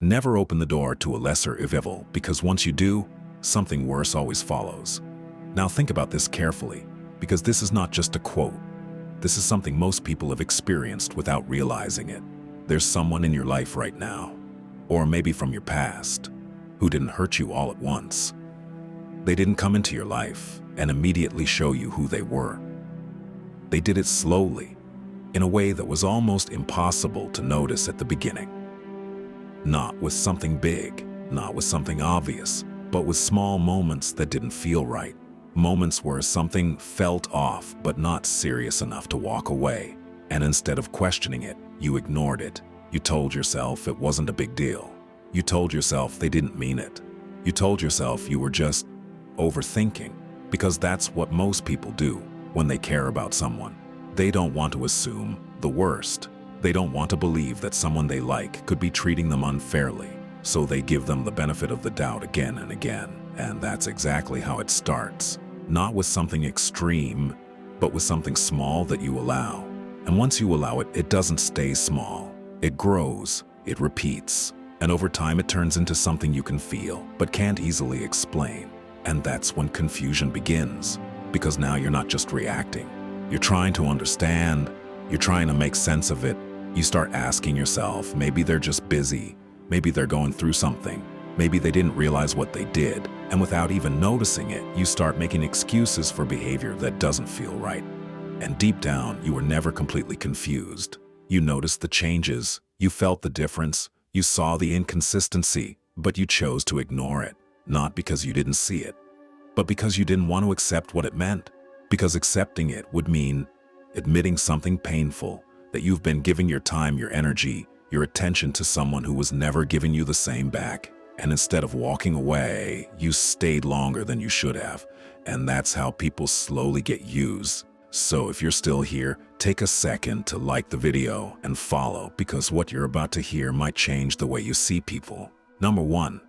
Never open the door to a lesser evil, because once you do, something worse always follows. Now think about this carefully, because this is not just a quote. This is something most people have experienced without realizing it. There's someone in your life right now, or maybe from your past, who didn't hurt you all at once. They didn't come into your life and immediately show you who they were. They did it slowly, in a way that was almost impossible to notice at the beginning. Not with something big, not with something obvious, but with small moments that didn't feel right. Moments where something felt off but not serious enough to walk away. And instead of questioning it, you ignored it. You told yourself it wasn't a big deal. You told yourself they didn't mean it. You told yourself you were just overthinking, because that's what most people do when they care about someone. They don't want to assume the worst. They don't want to believe that someone they like could be treating them unfairly, so they give them the benefit of the doubt again and again. And that's exactly how it starts. Not with something extreme, but with something small that you allow. And once you allow it, it doesn't stay small. It grows, it repeats, and over time it turns into something you can feel, but can't easily explain. And that's when confusion begins, because now you're not just reacting. You're trying to understand, you're trying to make sense of it. You start asking yourself, maybe they're just busy, maybe they're going through something, maybe they didn't realize what they did, and without even noticing it, you start making excuses for behavior that doesn't feel right. And deep down, you were never completely confused. You noticed the changes, you felt the difference, you saw the inconsistency, but you chose to ignore it, not because you didn't see it, but because you didn't want to accept what it meant. Because accepting it would mean admitting something painful, that you've been giving your time, your energy, your attention to someone who was never giving you the same back. And instead of walking away, you stayed longer than you should have. And that's how people slowly get used. So if you're still here, take a second to like the video and follow, because what you're about to hear might change the way you see people. Number 1,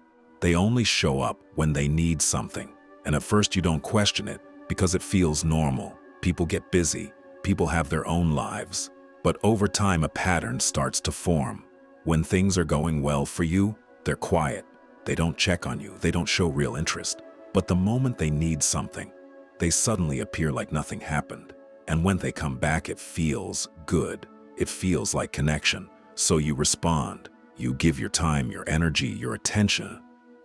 they only show up when they need something. And at first you don't question it, because it feels normal. People get busy, people have their own lives. But over time, a pattern starts to form. When things are going well for you, they're quiet. They don't check on you, they don't show real interest. But the moment they need something, they suddenly appear like nothing happened. And when they come back, it feels good. It feels like connection. So you respond. You give your time, your energy, your attention.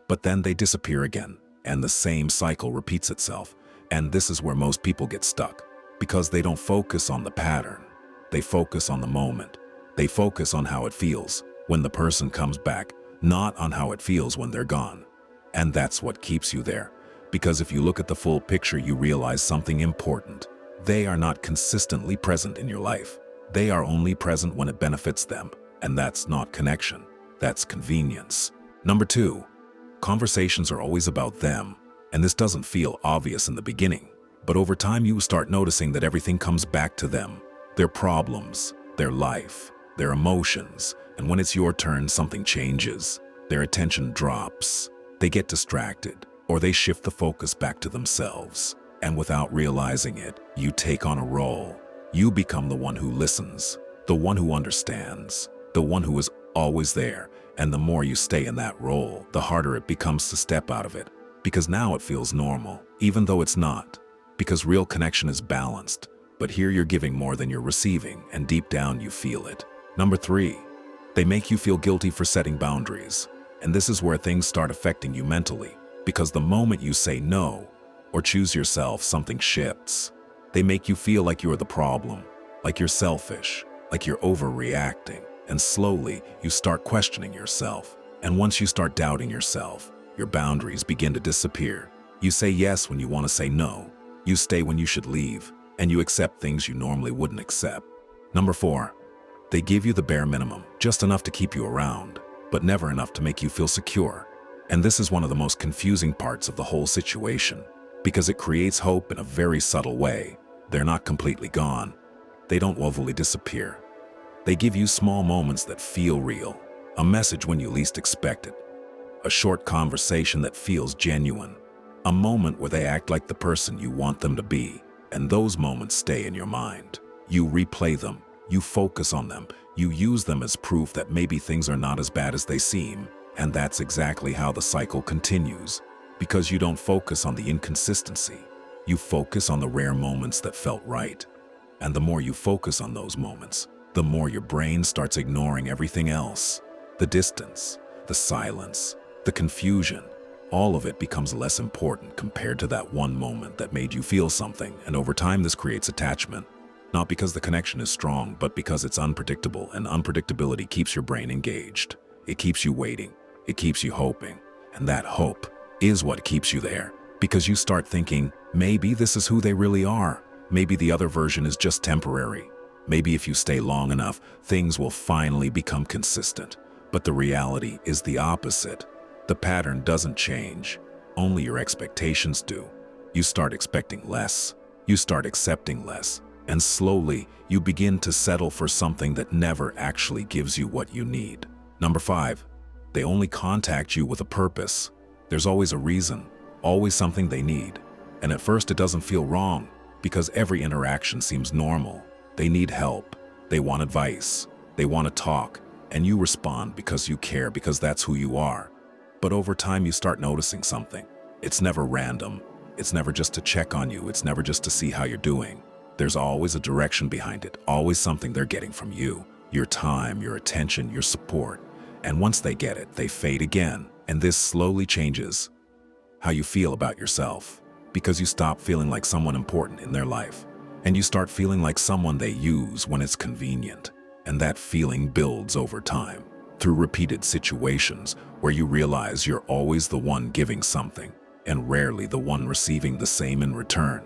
But then they disappear again, and the same cycle repeats itself. And this is where most people get stuck, because they don't focus on the pattern. They focus on the moment. They focus on how it feels when the person comes back, not on how it feels when they're gone. And that's what keeps you there. Because if you look at the full picture, you realize something important. They are not consistently present in your life. They are only present when it benefits them. And that's not connection. That's convenience. Number 2, conversations are always about them. And this doesn't feel obvious in the beginning. But over time, you start noticing that everything comes back to them. Their problems, their life, their emotions. And when it's your turn, something changes. Their attention drops. They get distracted, or they shift the focus back to themselves. And without realizing it, you take on a role. You become the one who listens, the one who understands, the one who is always there. And the more you stay in that role, the harder it becomes to step out of it. Because now it feels normal, even though it's not. Because real connection is balanced. But here you're giving more than you're receiving, and deep down you feel it. Number 3, they make you feel guilty for setting boundaries. And this is where things start affecting you mentally. Because the moment you say no, or choose yourself, something shifts. They make you feel like you're the problem, like you're selfish, like you're overreacting. And slowly, you start questioning yourself. And once you start doubting yourself, your boundaries begin to disappear. You say yes when you want to say no. You stay when you should leave. And you accept things you normally wouldn't accept. Number 4, they give you the bare minimum, just enough to keep you around, but never enough to make you feel secure. And this is one of the most confusing parts of the whole situation, because it creates hope in a very subtle way. They're not completely gone. They don't woefully disappear. They give you small moments that feel real, a message when you least expect it, a short conversation that feels genuine, a moment where they act like the person you want them to be. And those moments stay in your mind. You replay them, You focus on them. You use them as proof that maybe things are not as bad as they seem. And that's exactly how the cycle continues. Because you don't focus on the inconsistency. You focus on the rare moments that felt right. And the more you focus on those moments, the more your brain starts ignoring everything else. The distance, the silence, the confusion, all of it becomes less important compared to that one moment that made you feel something. And over time, this creates attachment. Not because the connection is strong, but because it's unpredictable, and unpredictability keeps your brain engaged. It keeps you waiting. It keeps you hoping. And that hope is what keeps you there. Because you start thinking, maybe this is who they really are. Maybe the other version is just temporary. Maybe if you stay long enough, things will finally become consistent. But the reality is the opposite. The pattern doesn't change. Only your expectations do. You start expecting less. You start accepting less. And slowly, you begin to settle for something that never actually gives you what you need. Number 5, they only contact you with a purpose. There's always a reason, always something they need. And at first it doesn't feel wrong, because every interaction seems normal. They need help, they want advice, they want to talk, and you respond because you care, because that's who you are. But over time you start noticing something. It's never random, it's never just to check on you, it's never just to see how you're doing. There's always a direction behind it, always something they're getting from you. Your time, your attention, your support. And once they get it, they fade again. And this slowly changes how you feel about yourself, because you stop feeling like someone important in their life, and you start feeling like someone they use when it's convenient. And that feeling builds over time, through repeated situations where you realize you're always the one giving something, and rarely the one receiving the same in return.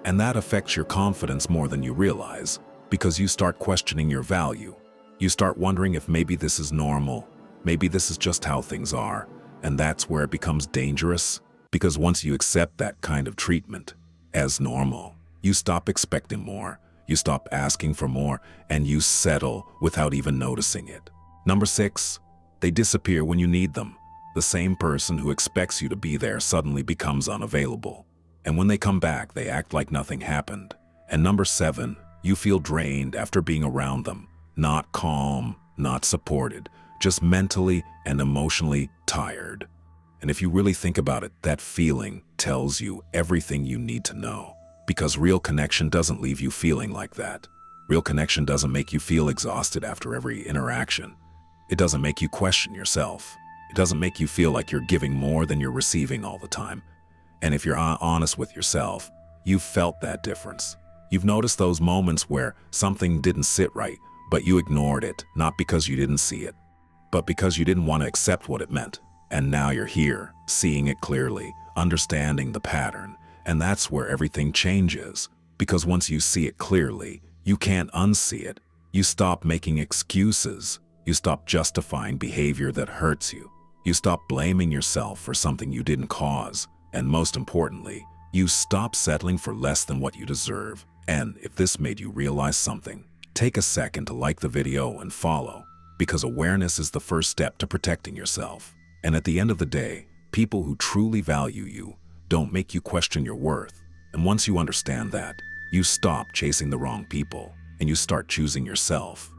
And that affects your confidence more than you realize, because you start questioning your value. You start wondering if maybe this is normal, maybe this is just how things are. And that's where it becomes dangerous, because once you accept that kind of treatment as normal, you stop expecting more, you stop asking for more, and you settle without even noticing it. Number 6, they disappear when you need them. The same person who expects you to be there suddenly becomes unavailable. And when they come back, they act like nothing happened. And number 7, you feel drained after being around them. Not calm, not supported, just mentally and emotionally tired. And if you really think about it, that feeling tells you everything you need to know. Because real connection doesn't leave you feeling like that. Real connection doesn't make you feel exhausted after every interaction. It doesn't make you question yourself. It doesn't make you feel like you're giving more than you're receiving all the time. And if you're honest with yourself, you've felt that difference. You've noticed those moments where something didn't sit right, but you ignored it, not because you didn't see it, but because you didn't want to accept what it meant. And now you're here, seeing it clearly, understanding the pattern. And that's where everything changes. Because once you see it clearly, you can't unsee it. You stop making excuses. You stop justifying behavior that hurts you. You stop blaming yourself for something you didn't cause. And most importantly, you stop settling for less than what you deserve. And if this made you realize something, take a second to like the video and follow, because awareness is the first step to protecting yourself. And at the end of the day, people who truly value you don't make you question your worth. And once you understand that, you stop chasing the wrong people and you start choosing yourself.